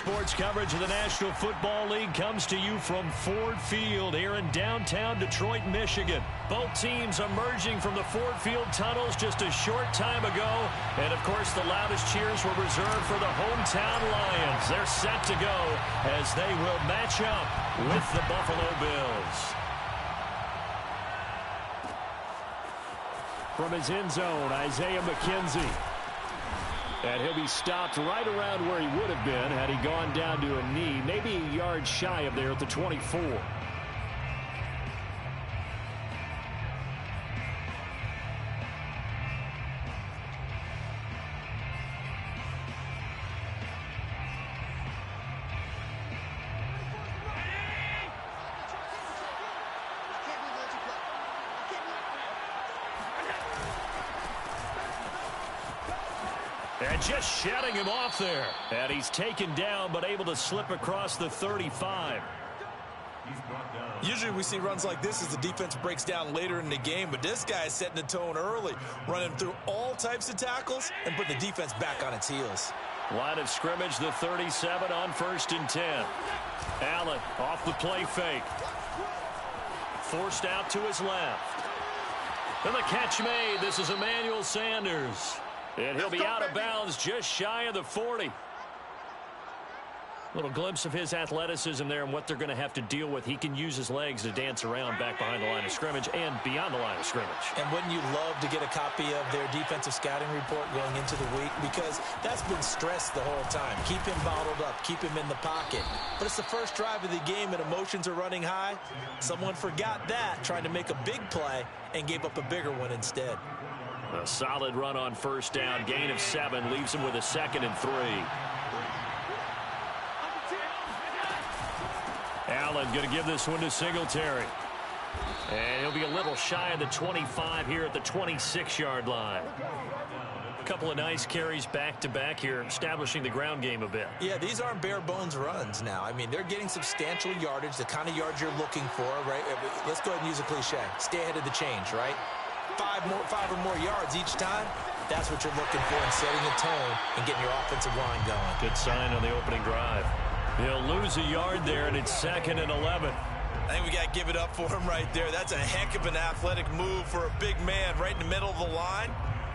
sports coverage of the National Football League comes to you from Ford Field here in downtown Detroit, Michigan. Both teams emerging from the Ford Field tunnels just a short time ago. And, of course, the loudest cheers were reserved for the hometown Lions. They're set to go as they will match up with the Buffalo Bills. From his end zone, Isaiah McKenzie. And he'll be stopped right around where he would have been had he gone down to a knee, maybe a yard shy of there at the 24. And just shutting him off there. And he's taken down but able to slip across the 35. Usually we see runs like this as the defense breaks down later in the game, but this guy is setting the tone early, running through all types of tackles and putting the defense back on its heels. Line of scrimmage, the 37 on 1st and 10. Allen off the play fake. Forced out to his left. And the catch made. This is Emmanuel Sanders. And he'll be out of bounds just shy of the 40. Little glimpse of his athleticism there and what they're going to have to deal with. He can use his legs to dance around back behind the line of scrimmage and beyond the line of scrimmage. And wouldn't you love to get a copy of their defensive scouting report going into the week? Because that's been stressed the whole time. Keep him bottled up. Keep him in the pocket. But it's the first drive of the game and emotions are running high. Someone forgot that, trying to make a big play and gave up a bigger one instead. A solid run on 1st down. Gain of 7 leaves him with a 2nd and 3. Allen going to give this one to Singletary. And he'll be a little shy of the 25 here at the 26-yard line. A couple of nice carries back-to-back here, establishing the ground game a bit. Yeah, these aren't bare-bones runs now. I mean, they're getting substantial yardage, the kind of yards you're looking for, right? Let's go ahead and use a cliche. Stay ahead of the change, right? 5 or more yards each time. That's what you're looking for in setting a tone and getting your offensive line going. Good sign on the opening drive. He'll lose a yard there, and it's 2nd and 11. I think we got to give it up for him right there. That's a heck of an athletic move for a big man right in the middle of the line.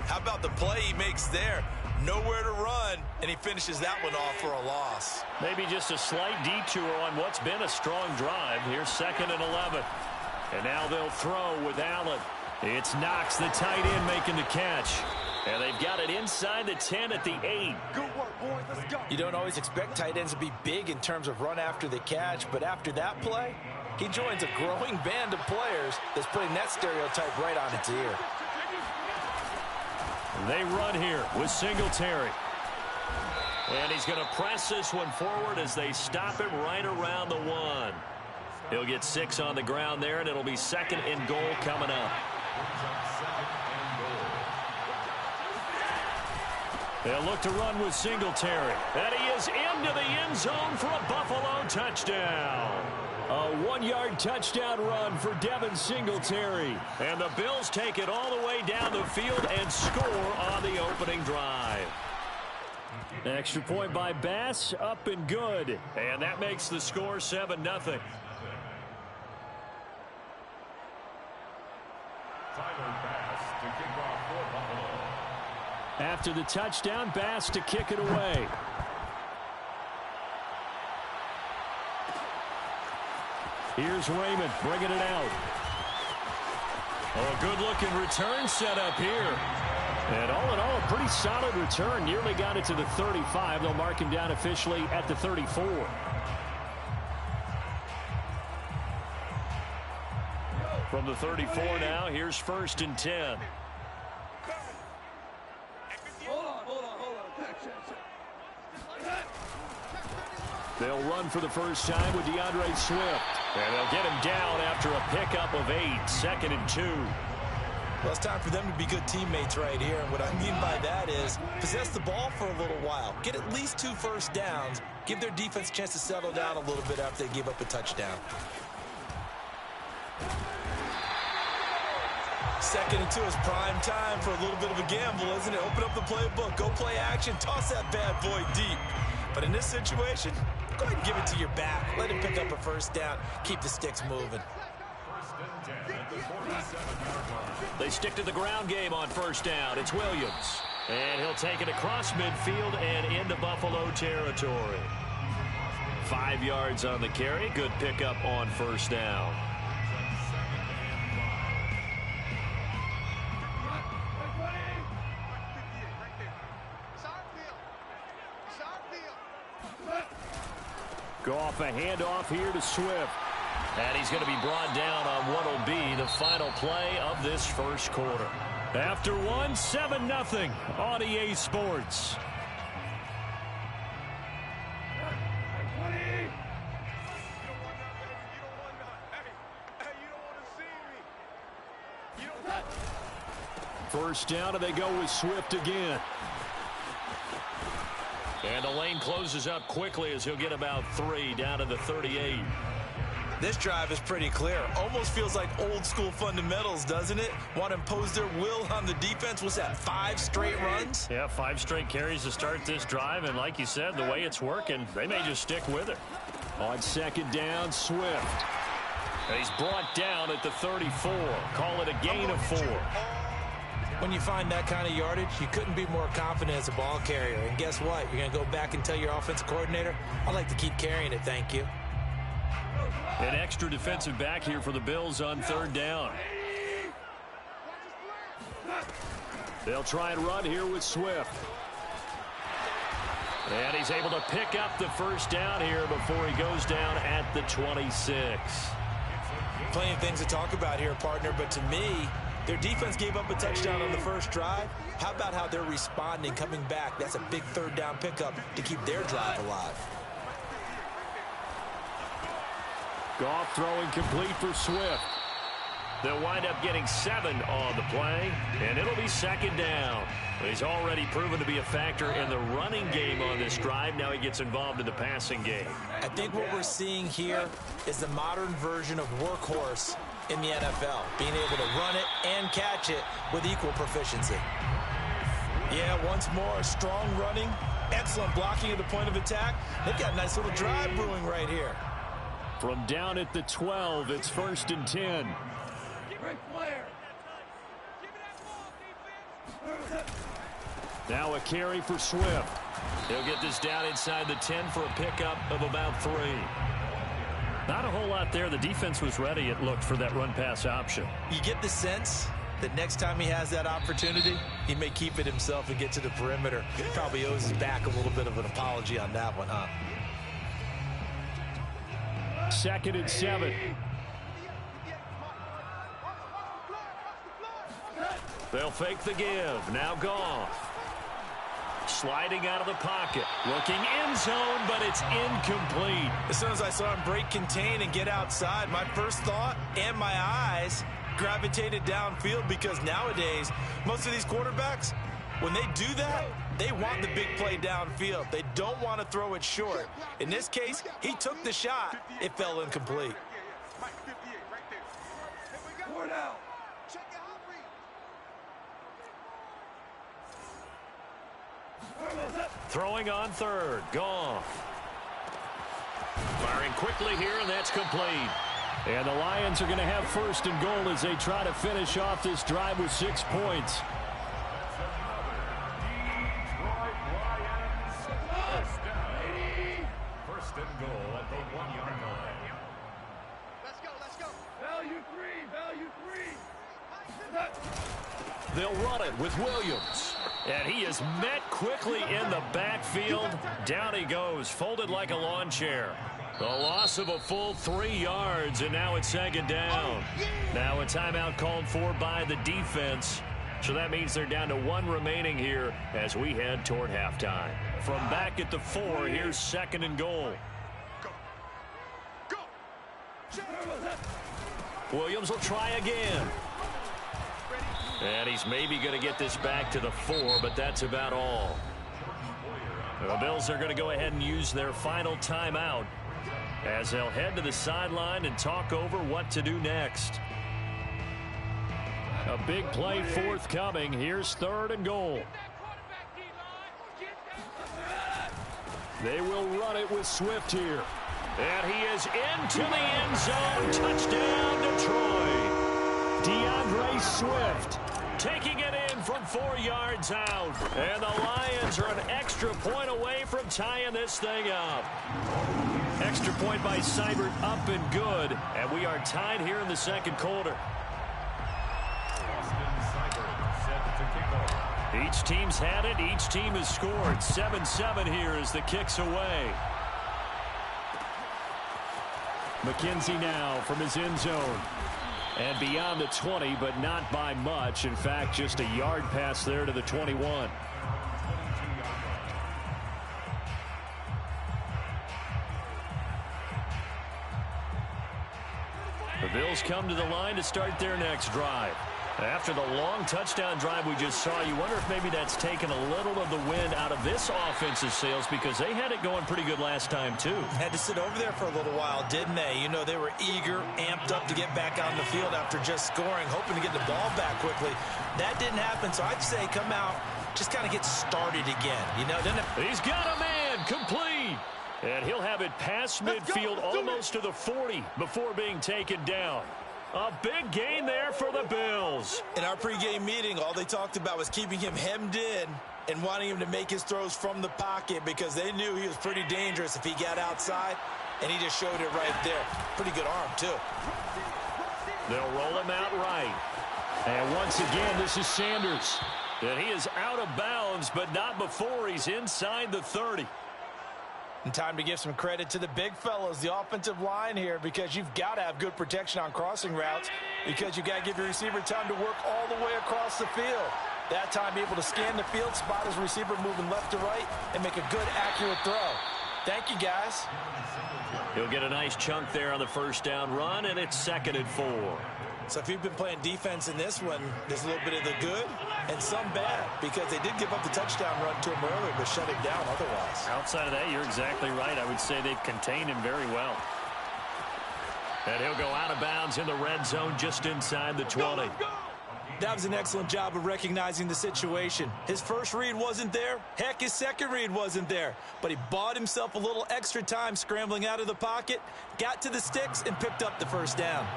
How about the play he makes there? Nowhere to run, and he finishes that one off for a loss. Maybe just a slight detour on what's been a strong drive. Here's 2nd and 11. And now they'll throw with Allen. It's Knox, the tight end, making the catch. And they've got it inside the 10 at the 8. Good work, boys. Let's go. You don't always expect tight ends to be big in terms of run after the catch, but after that play, he joins a growing band of players that's putting that stereotype right on its ear. They run here with Singletary. And he's going to press this one forward as they stop him right around the 1. He'll get 6 on the ground there, and it'll be 2nd and goal coming up. They'll look to run with Singletary. And he is into the end zone for a Buffalo touchdown. A 1-yard touchdown run for Devin Singletary. And the Bills take it all the way down the field and score on the opening drive. Extra point by Bass, up and good. And that makes the score 7-0. After the touchdown, Bass to kick it away. Here's Raymond bringing it out. Oh, a good-looking return set up here. And all in all, a pretty solid return. Nearly got it to the 35. They'll mark him down officially at the 34. From the 34 now, here's 1st and 10. They'll run for the first time with DeAndre Swift. And they'll get him down after a pickup of 8, 2nd and 2. Well, it's time for them to be good teammates right here. And what I mean by that is possess the ball for a little while. Get at least 2 first downs. Give their defense a chance to settle down a little bit after they give up a touchdown. 2nd and 2 is prime time for a little bit of a gamble, isn't it? Open up the playbook. Go play action. Toss that bad boy deep. But in this situation, go ahead and give it to your back. Let him pick up a first down. Keep the sticks moving. They stick to the ground game on first down. It's Williams. And he'll take it across midfield and into Buffalo territory. 5 yards on the carry. Good pickup on first down. Goff a handoff here to Swift. And he's going to be brought down on what will be the final play of this first quarter. After one, 7-0 on EA Sports. First down, and they go with Swift again. And the lane closes up quickly as he'll get about 3 down to the 38. This drive is pretty clear. Almost feels like old school fundamentals, doesn't it? Want to impose their will on the defense. What's that, 5 straight runs? Yeah, 5 straight carries to start this drive. And like you said, the way it's working, they may just stick with it. On second down, Swift. And he's brought down at the 34. Call it a gain of 4. When you find that kind of yardage, you couldn't be more confident as a ball carrier. And guess what? You're going to go back and tell your offensive coordinator, I'd like to keep carrying it, thank you. An extra defensive back here for the Bills on third down. They'll try and run here with Swift. And he's able to pick up the first down here before he goes down at the 26. Plenty of things to talk about here, partner, but to me, their defense gave up a touchdown on the first drive. How about how they're responding, coming back? That's a big third down pickup to keep their drive alive. Goff throwing complete for Swift. They'll wind up getting 7 on the play, and it'll be second down. He's already proven to be a factor in the running game on this drive. Now he gets involved in the passing game. I think what we're seeing here is the modern version of workhorse in the NFL, being able to run it and catch it with equal proficiency. Yeah, once more, strong running, excellent blocking at the point of attack. They've got a nice little drive brewing right here. From down at the 12, it's first and 10. Now a carry for Swift. He'll get this down inside the 10 for a pickup of about 3. Not a whole lot there. The defense was ready, it looked, for that run-pass option. You get the sense that next time he has that opportunity, he may keep it himself and get to the perimeter. He probably owes his back a little bit of an apology on that one, huh? Second and 7. They'll fake the give. Now Goff. Sliding out of the pocket. Looking end zone, but it's incomplete. As soon as I saw him break contain and get outside, my first thought and my eyes gravitated downfield, because nowadays, most of these quarterbacks, when they do that, they want the big play downfield. They don't want to throw it short. In this case, he took the shot. It fell incomplete. Throwing on third. Goff. Firing quickly here, and that's complete. And the Lions are going to have first and goal as they try to finish off this drive with 6 points. First and goal at the 1-yard line. Let's go. Value three. They'll run it with Williams. And he is met quickly in the backfield. Down he goes, folded like a lawn chair. The loss of a full 3 yards, and now it's second down. Now a timeout called for by the defense. So that means they're down to 1 remaining here as we head toward halftime. From back at the 4, here's second and goal. Williams will try again. And he's maybe going to get this back to the 4, but that's about all. The Bills are going to go ahead and use their final timeout as they'll head to the sideline and talk over what to do next. A big play forthcoming. Here's third and goal. They will run it with Swift here. And he is into the end zone. Touchdown, Detroit. DeAndre Swift taking it in from 4 yards out. And the Lions are an extra point away from tying this thing up. Extra point by Seibert up and good. And we are tied here in the second quarter. Each team's had it. Each team has scored. 7-7 here as the kick's away. McKenzie now from his end zone. And beyond the 20, but not by much. In fact, just a yard pass there to the 21. The Bills come to the line to start their next drive. After the long touchdown drive we just saw, you wonder if maybe that's taken a little of the wind out of this offensive sails, because they had it going pretty good last time too. Had to sit over there for a little while, didn't they? You know, they were eager, amped up to get back on the field after just scoring, hoping to get the ball back quickly. That didn't happen, so I'd say come out, just kind of get started again. You know, he's got a man, complete. And he'll have it past midfield almost to the 40 before being taken down. A big gain there for the Bills. In our pregame meeting, all they talked about was keeping him hemmed in and wanting him to make his throws from the pocket, because they knew he was pretty dangerous if he got outside, and he just showed it right there. Pretty good arm, too. They'll roll him out right. And once again, this is Sanders. And he is out of bounds, but not before he's inside the 30. And time to give some credit to the big fellows, the offensive line here, because you've got to have good protection on crossing routes, because you've got to give your receiver time to work all the way across the field. That time, be able to scan the field, spot his receiver moving left to right, and make a good, accurate throw. Thank you, guys. He'll get a nice chunk there on the first down run, and it's 2nd and 4. So if you've been playing defense in this one, there's a little bit of the good and some bad, because they did give up the touchdown run to him earlier, but shut him down otherwise. Outside of that, you're exactly right. I would say they've contained him very well. And he'll go out of bounds in the red zone just inside the 20. That was an excellent job of recognizing the situation. His first read wasn't there. Heck, his second read wasn't there. But he bought himself a little extra time scrambling out of the pocket, got to the sticks, and picked up the first down.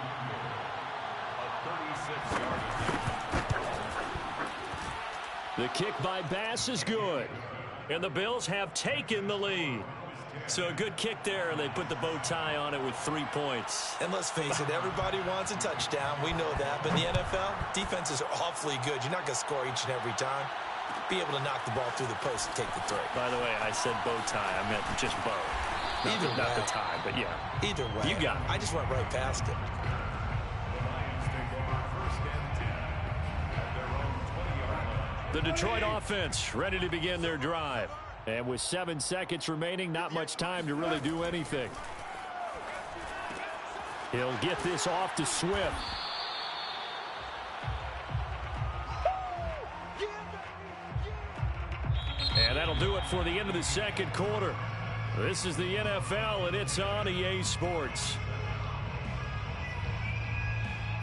The kick by Bass is good. And the Bills have taken the lead. So a good kick there, and they put the bow tie on it with 3 points. And let's face it, everybody wants a touchdown. We know that. But in the NFL, defenses are awfully good. You're not going to score each and every time. Be able to knock the ball through the post and take the throw. By the way, I said bow tie. I meant just bow. Not the tie, but yeah. Either way. You got it. I just went right past it. The Detroit offense ready to begin their drive. And with 7 seconds remaining, not much time to really do anything. He'll get this off to Swift. And that'll do it for the end of the second quarter. This is the NFL, and it's on EA Sports.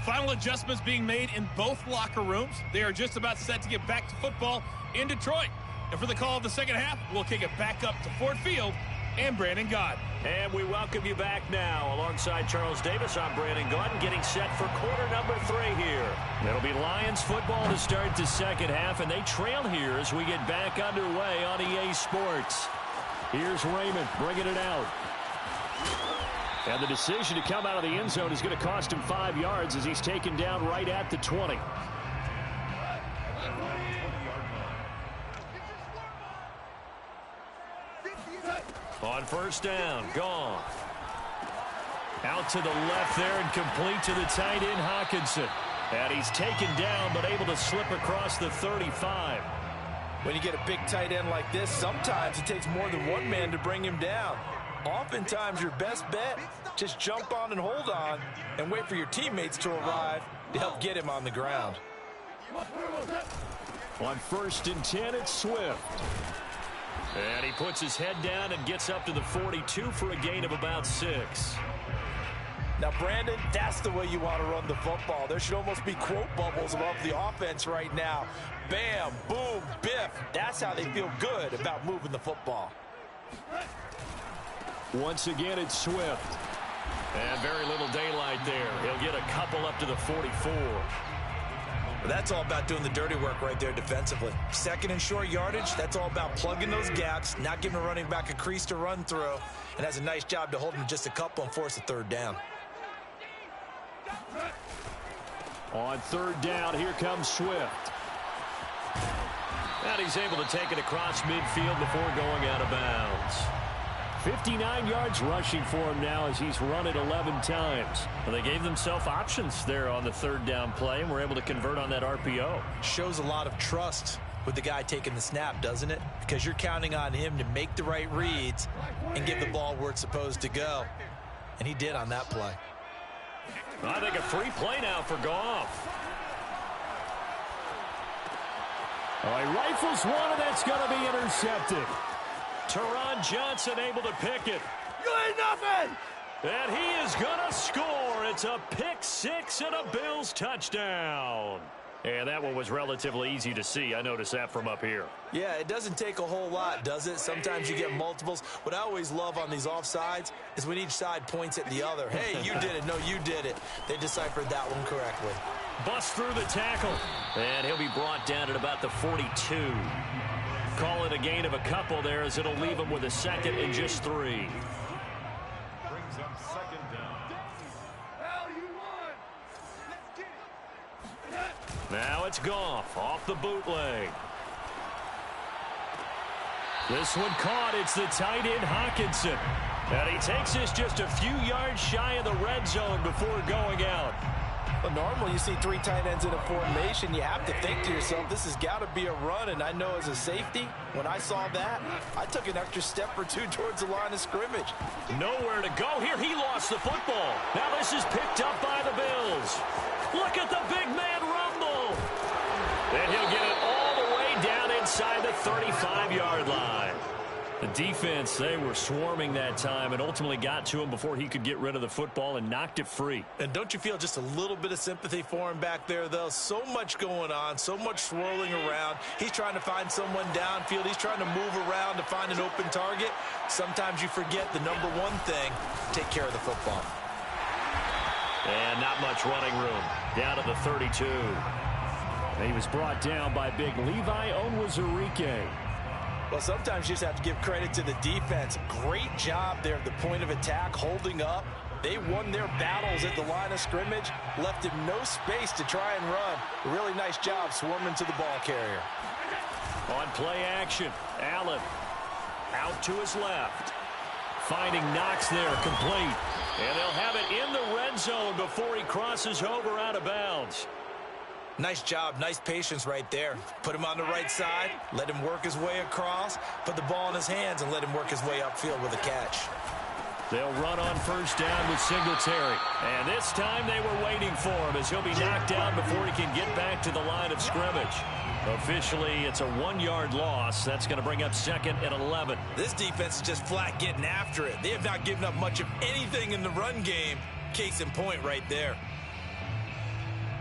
Final adjustments being made in both locker rooms. They are just about set to get back to football in Detroit. And for the call of the second half, we'll kick it back up to Ford Field and Brandon Gaudin. And we welcome you back now. Alongside Charles Davis, I'm Brandon Gaudin, getting set for quarter number 3 here. It'll be Lions football to start the second half, and they trail here as we get back underway on EA Sports. Here's Raymond bringing it out. And the decision to come out of the end zone is going to cost him 5 yards as he's taken down right at the 20. On first down, gone. Out to the left there and complete to the tight end, Hockenson. And he's taken down but able to slip across the 35. When you get a big tight end like this, sometimes it takes more than one man to bring him down. Oftentimes, your best bet, just jump on and hold on and wait for your teammates to arrive to help get him on the ground. On first and 10, it's Swift. And he puts his head down and gets up to the 42 for a gain of about 6. Now, Brandon, that's the way you want to run the football. There should almost be quote bubbles above the offense right now. Bam, boom, biff. That's how they feel good about moving the football. Once again, it's Swift. And very little daylight there. He'll get a couple up to the 44. That's all about doing the dirty work right there defensively. Second and short yardage, that's all about plugging those gaps, not giving a running back a crease to run through, and has a nice job to hold him just a couple and force a third down. On third down, here comes Swift. And he's able to take it across midfield before going out of bounds. 59 yards rushing for him now as he's run it 11 times. Well, they gave themselves options there on the third down play and were able to convert on that RPO. Shows a lot of trust with the guy taking the snap, doesn't it? Because you're counting on him to make the right reads and give the ball where it's supposed to go. And he did on that play. I think a free play now for Goff. Oh, he rifles one, and that's going to be intercepted. Teron Johnson able to pick it. You ain't nothing! And he is going to score. It's a pick six and a Bills touchdown. And that one was relatively easy to see. I noticed that from up here. Yeah, it doesn't take a whole lot, does it? Sometimes you get multiples. What I always love on these offsides is when each side points at the other. Hey, you did it. No, you did it. They deciphered that one correctly. Bust through the tackle. And he'll be brought down at about the 42. Call it a gain of a couple there as it'll leave him with a second and just 3. Brings up second down. Hell, you won! Let's get it! Now it's Goff off the bootleg. This one caught. It's the tight end Hawkinson. And he takes this just a few yards shy of the red zone before going out. But normally you see 3 tight ends in a formation, you have to think to yourself, this has got to be a run. And I know as a safety, when I saw that, I took an extra step or 2 towards the line of scrimmage. Nowhere to go here. He lost the football. Now this is picked up by the Bills. Look at the big man rumble. And he'll get it all the way down inside the 35-yard line. The defense, they were swarming that time and ultimately got to him before he could get rid of the football and knocked it free. And don't you feel just a little bit of sympathy for him back there, though? So much going on, so much swirling around. He's trying to find someone downfield. He's trying to move around to find an open target. Sometimes you forget the number one thing, take care of the football. And not much running room. Down to the 32. And he was brought down by big Levi Onwuzurike. Well, sometimes you just have to give credit to the defense. Great job there at the point of attack, holding up. They won their battles at the line of scrimmage, left him no space to try and run. A really nice job swarming to the ball carrier. On play action, Allen out to his left. Finding Knox there, complete. And they'll have it in the red zone before he crosses over out of bounds. Nice job, nice patience right there. Put him on the right side, let him work his way across, put the ball in his hands, and let him work his way upfield with a catch. They'll run on first down with Singletary. And this time they were waiting for him as he'll be knocked down before he can get back to the line of scrimmage. Officially, it's a 1-yard loss. That's going to bring up second and 11. This defense is just flat getting after it. They have not given up much of anything in the run game. Case in point right there.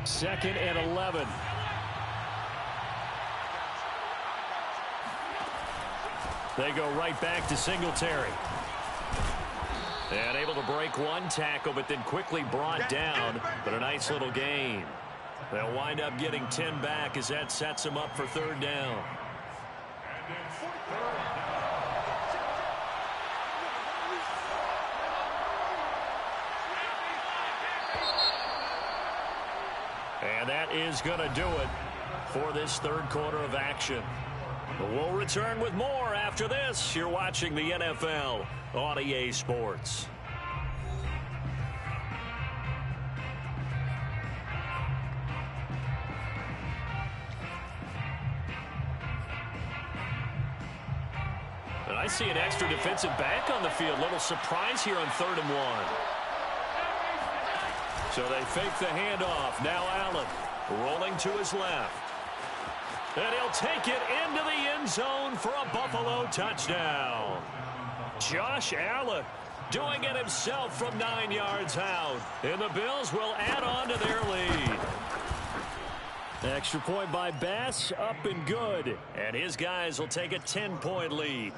Second and 11. They go right back to Singletary. And able to break one tackle, but then quickly brought down. But a nice little gain. They'll wind up getting 10 back as that sets them up for third down. And that is going to do it for this third quarter of action. We'll return with more after this. You're watching the NFL on EA Sports. And I see an extra defensive back on the field. Little surprise here on 3rd and 1. So they fake the handoff. Now Allen rolling to his left. And he'll take it into the end zone for a Buffalo touchdown. Josh Allen doing it himself from 9 yards out. And the Bills will add on to their lead. Extra point by Bass, up and good. And his guys will take a 10-point lead.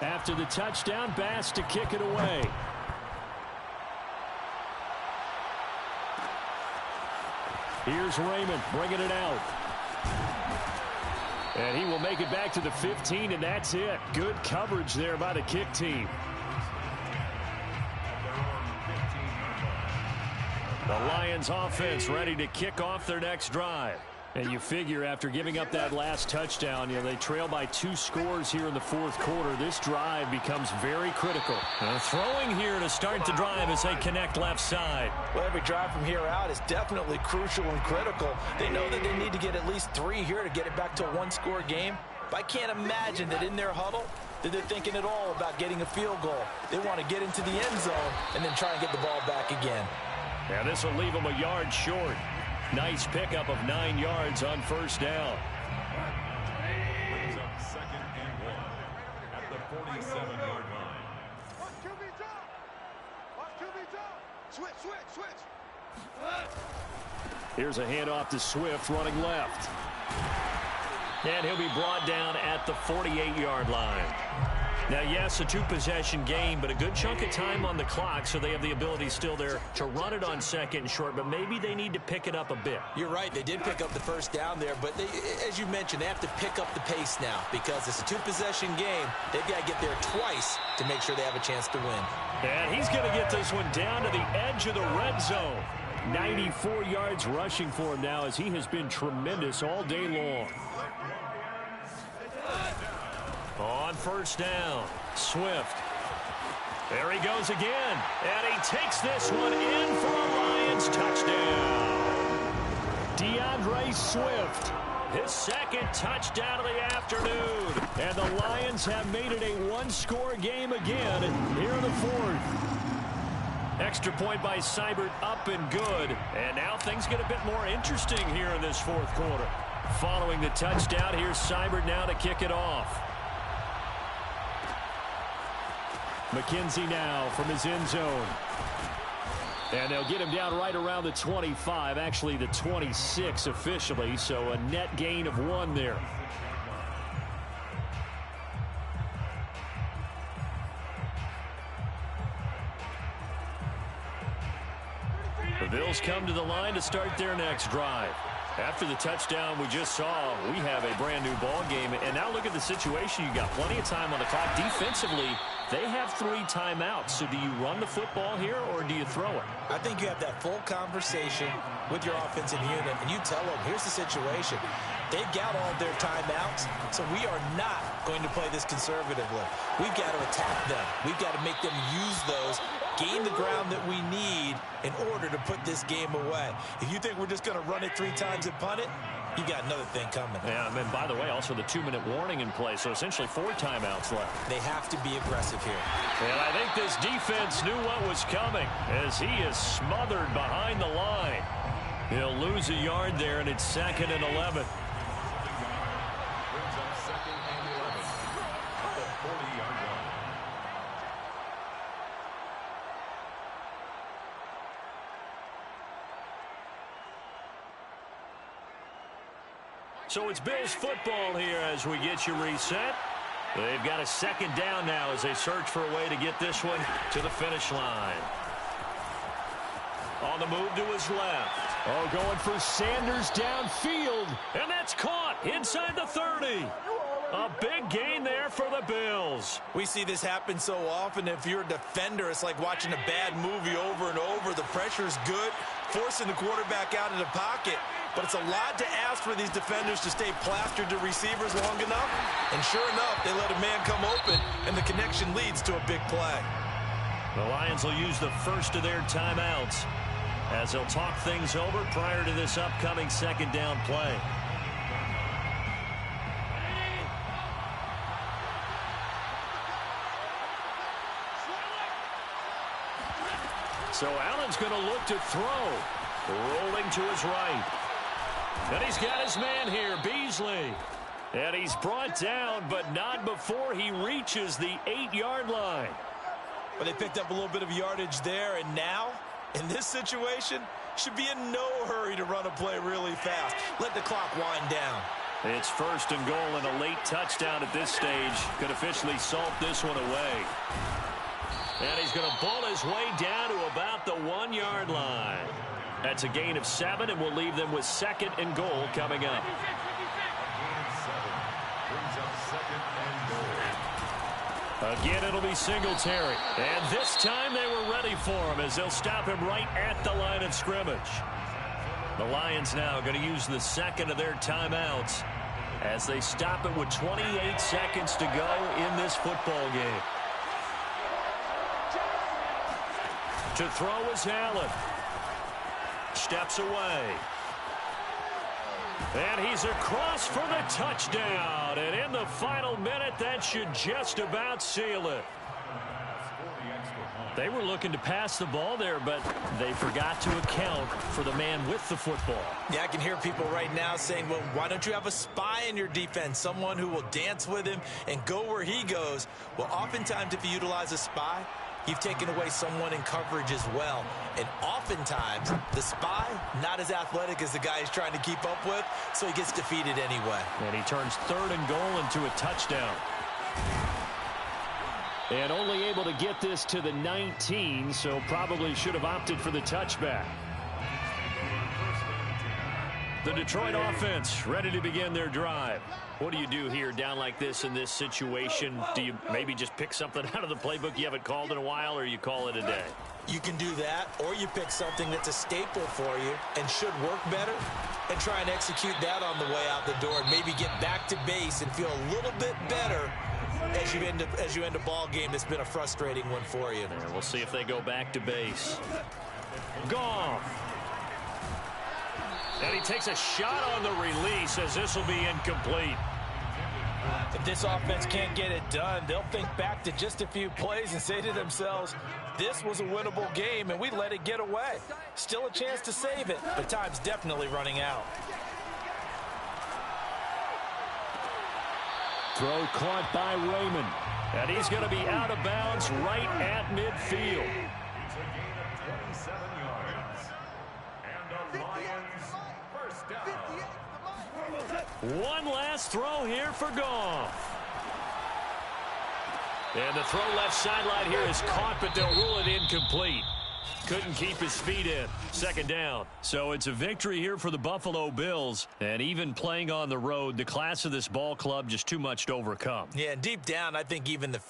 After the touchdown, Bass to kick it away. Here's Raymond bringing it out. And he will make it back to the 15, and that's it. Good coverage there by the kick team. The Lions offense ready to kick off their next drive. And you figure after giving up that last touchdown, they trail by 2 scores here in the fourth quarter. This drive becomes very critical. Throwing here to start the drive as they connect left side. Well, every drive from here out is definitely crucial and critical. They know that they need to get at least 3 here to get it back to a 1-score game. But I can't imagine that in their huddle that they're thinking at all about getting a field goal. They want to get into the end zone and then try and get the ball back again. Yeah, this will leave them a yard short. Nice pickup of 9 yards on first down. Brings up 2nd and 1 at the 47-yard line. Switch. Here's a handoff to Swift running left. And he'll be brought down at the 48-yard line. Now, yes, a 2-possession game, but a good chunk of time on the clock, so they have the ability still there to run it on 2nd and short, but maybe they need to pick it up a bit. You're right. They did pick up the first down there, but as you mentioned, they have to pick up the pace now because it's a 2-possession game. They've got to get there twice to make sure they have a chance to win. And he's going to get this one down to the edge of the red zone. 94 yards rushing for him now as he has been tremendous all day long. On first down, Swift. There he goes again. And he takes this one in for a Lions touchdown. DeAndre Swift, his 2nd touchdown of the afternoon. And the Lions have made it a 1-score game again here in the 4th. Extra point by Seibert up and good. And now things get a bit more interesting here in this 4th quarter. Following the touchdown, here's Seibert now to kick it off. McKenzie now from his end zone. And they'll get him down right around the 25, actually the 26 officially, so a net gain of 1 there. The Bills come to the line to start their next drive. After the touchdown we just saw, we have a brand new ball game. And now look at the situation. You got plenty of time on the clock. Defensively, they have 3 timeouts. So do you run the football here or do you throw it? I think you have that full conversation with your offensive unit, and you tell them, here's the situation. They've got all their timeouts, so we are not going to play this conservatively. We've got to attack them. We've got to make them use those, gain the ground that we need in order to put this game away. If you think we're just going to run it 3 times and punt it, you got another thing coming. Yeah, and by the way, also the 2-minute warning in play, so essentially 4 timeouts left. They have to be aggressive here. And I think this defense knew what was coming as he is smothered behind the line. He'll lose a yard there, and it's 2nd and 11. Brings up 2nd and 11 at the 40-yard line. So it's Bills football here as we get you reset. They've got a 2nd down now as they search for a way to get this one to the finish line. On the move to his left. Oh, going for Sanders downfield. And that's caught inside the 30. A big gain there for the Bills. We see this happen so often. If you're a defender, it's like watching a bad movie over and over. The pressure's good, forcing the quarterback out of the pocket. But it's a lot to ask for these defenders to stay plastered to receivers long enough. And sure enough, they let a man come open, and the connection leads to a big play. The Lions will use the first of their timeouts as they'll talk things over prior to this upcoming 2nd down play. So Allen's going to look to throw. Rolling to his right. And he's got his man here, Beasley. And he's brought down, but not before he reaches the 8-yard line. But they picked up a little bit of yardage there, and now, in this situation, should be in no hurry to run a play really fast. Let the clock wind down. It's first and goal, and a late touchdown at this stage could officially salt this one away. And he's going to bull his way down to about the 1-yard line. That's a gain of 7, and we'll leave them with second and goal coming up. Again, it'll be Singletary. And this time they were ready for him as they'll stop him right at the line of scrimmage. The Lions now going to use the second of their timeouts as they stop it with 28 seconds to go in this football game. To throw is Allen. Steps away. And he's across for the touchdown. And in the final minute, that should just about seal it. They were looking to pass the ball there, but they forgot to account for the man with the football. Yeah, I can hear people right now saying, well, why don't you have a spy in your defense, someone who will dance with him and go where he goes? Well, oftentimes if you utilize a spy, you've taken away someone in coverage as well. And oftentimes, the spy, not as athletic as the guy he's trying to keep up with, so he gets defeated anyway. And he turns third and goal into a touchdown. And only able to get this to the 19, so probably should have opted for the touchback. The Detroit offense ready to begin their drive. What do you do here down like this in this situation? Do you maybe just pick something out of the playbook you haven't called in a while, or you call it a day? You can do that, or you pick something that's a staple for you and should work better and try and execute that on the way out the door and maybe get back to base and feel a little bit better as you end a ball game that's been a frustrating one for you. And we'll see if they go back to base. Goff. And he takes a shot on the release as this will be incomplete. If this offense can't get it done, they'll think back to just a few plays and say to themselves, this was a winnable game and we let it get away. Still a chance to save it, but time's definitely running out. Throw caught by Raymond. And he's going to be out of bounds right at midfield. It's a gain of 27 yards. And the Lions first down. One last throw here for Goff. And the throw left sideline here is caught, but they'll rule it incomplete. Couldn't keep his feet in. Second down. So it's a victory here for the Buffalo Bills. And even playing on the road, the class of this ball club just too much to overcome. Yeah, deep down, I think even the